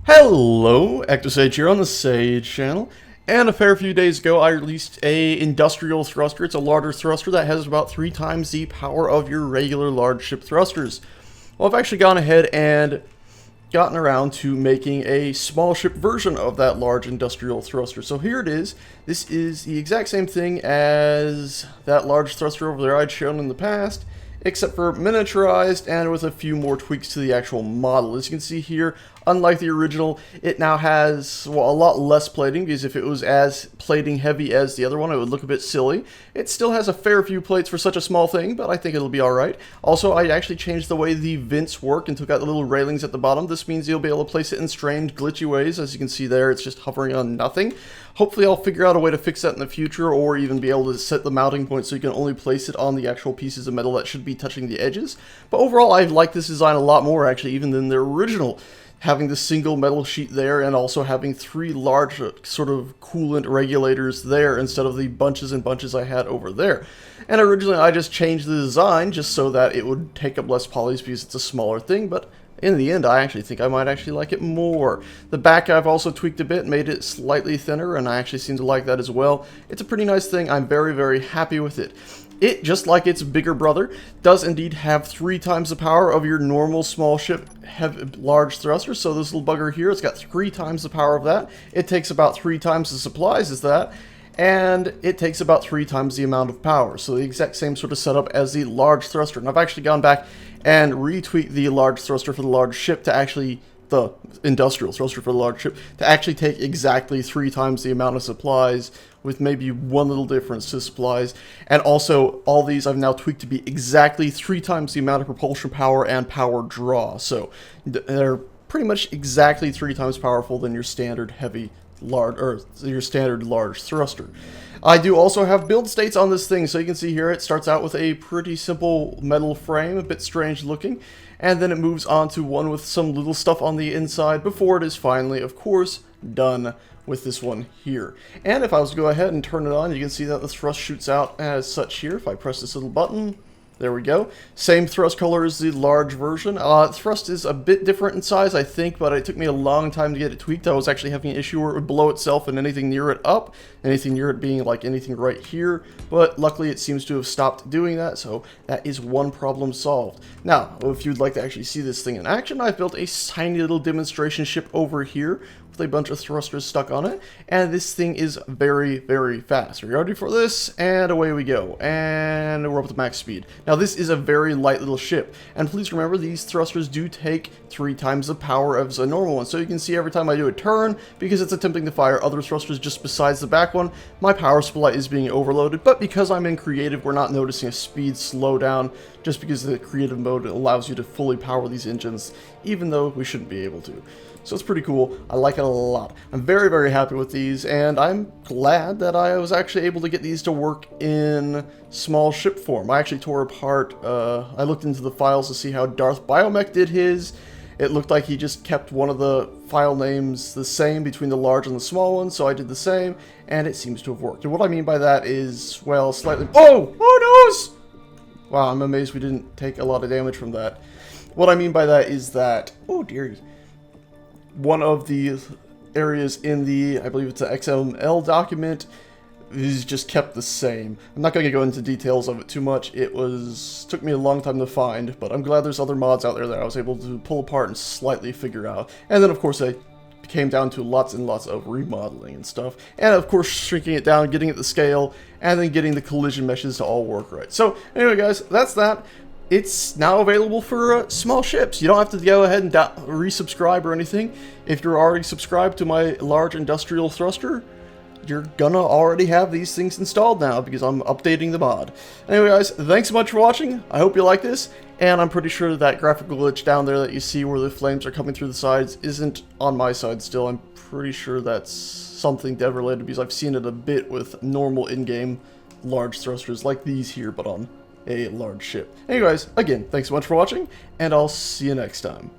Hello, ActoSage here on the Sage channel, and a fair few days ago I released a industrial thruster. It's a larger thruster that has about 3 times the power of your regular large ship thrusters. Well, I've actually gone ahead and gotten around to making a small ship version of that large industrial thruster. So here it is. This is the exact same thing as that large thruster over there I'd shown in the past, except for miniaturized and with a few more tweaks to the actual model. As you can see here, unlike the original, it now has, well, a lot less plating, because if it was as plating heavy as the other one, it would look a bit silly. It still has a fair few plates for such a small thing, but I think it'll be alright. Also, I actually changed the way the vents work and took out the little railings at the bottom. This means you'll be able to place it in strange, glitchy ways. As you can see there, it's just hovering on nothing. Hopefully I'll figure out a way to fix that in the future, or even be able to set the mounting point so you can only place it on the actual pieces of metal that should be touching the edges. But overall, I like this design a lot more, actually, even than the original. Having the single metal sheet there, and also having 3 large sort of coolant regulators there instead of the bunches and bunches I had over there. And originally I just changed the design just so that it would take up less polys because it's a smaller thing, but in the end I actually think I might actually like it more. The back I've also tweaked a bit, made it slightly thinner, and I actually seem to like that as well. It's a pretty nice thing. I'm very, very happy with it. It, just like its bigger brother, does indeed have 3 times the power of your normal small ship large thruster. So this little bugger here, it's got 3 times the power of that. It takes about 3 times the supplies as that, and it takes about 3 times the amount of power. So the exact same sort of setup as the large thruster. And I've actually gone back and retweaked the large thruster for the large ship to actually, the industrial thruster for the large ship, to actually take exactly 3 times the amount of supplies, with maybe one little difference to supplies. And also, all these I've now tweaked to be exactly 3 times the amount of propulsion power and power draw. So they're pretty much exactly 3 times powerful than your standard heavy large, or your standard large thruster. I do also have build states on this thing, so you can see here it starts out with a pretty simple metal frame, a bit strange looking, and then it moves on to one with some little stuff on the inside before it is finally, of course, done with this one here. And if I was to go ahead and turn it on, you can see that the thrust shoots out as such here. If I press this little button, there we go. Same thrust color as the large version. Thrust is a bit different in size, I think, but it took me a long time to get it tweaked. I was actually having an issue where it would blow itself and anything near it up, anything near it being like anything right here, but luckily it seems to have stopped doing that, so that is one problem solved. Now, if you'd like to actually see this thing in action, I've built a tiny little demonstration ship over here with a bunch of thrusters stuck on it, and this thing is very, very fast. Are you ready for this? And away we go, and we're up to max speed. Now this is a very light little ship, and please remember these thrusters do take 3 times the power as a normal one. So you can see every time I do a turn, because it's attempting to fire other thrusters just besides the back one, my power supply is being overloaded. But because I'm in creative, we're not noticing a speed slowdown, just because the creative mode allows you to fully power these engines, even though we shouldn't be able to. So it's pretty cool. I like it a lot. I'm very, very happy with these, and I'm glad that I was actually able to get these to work in small ship form. I actually tore apart, I looked into the files to see how Darth Biomech did his. It looked like he just kept one of the file names the same between the large and the small one, so I did the same, and it seems to have worked. And what I mean by that is, well, slightly... Oh! Oh, noes! Wow, I'm amazed we didn't take a lot of damage from that. What I mean by that is that... Oh, dearie. One of the areas in the, I believe it's an XML document, is just kept the same. I'm not going to go into details of it too much. It took me a long time to find, but I'm glad there's other mods out there that I was able to pull apart and slightly figure out. And then of course I came down to lots and lots of remodeling and stuff, and of course shrinking it down, getting it to scale, and then getting the collision meshes to all work right. So anyway guys, that's that. It's now available for small ships. You don't have to go ahead and resubscribe or anything. If you're already subscribed to my large industrial thruster, you're gonna already have these things installed now because I'm updating the mod. Anyway guys, thanks so much for watching. I hope you like this, and I'm pretty sure that graphical glitch down there that you see where the flames are coming through the sides isn't on my side still. I'm pretty sure that's something dev related because I've seen it a bit with normal in-game large thrusters like these here, but on a large ship. Anyways, again, thanks so much for watching, and I'll see you next time.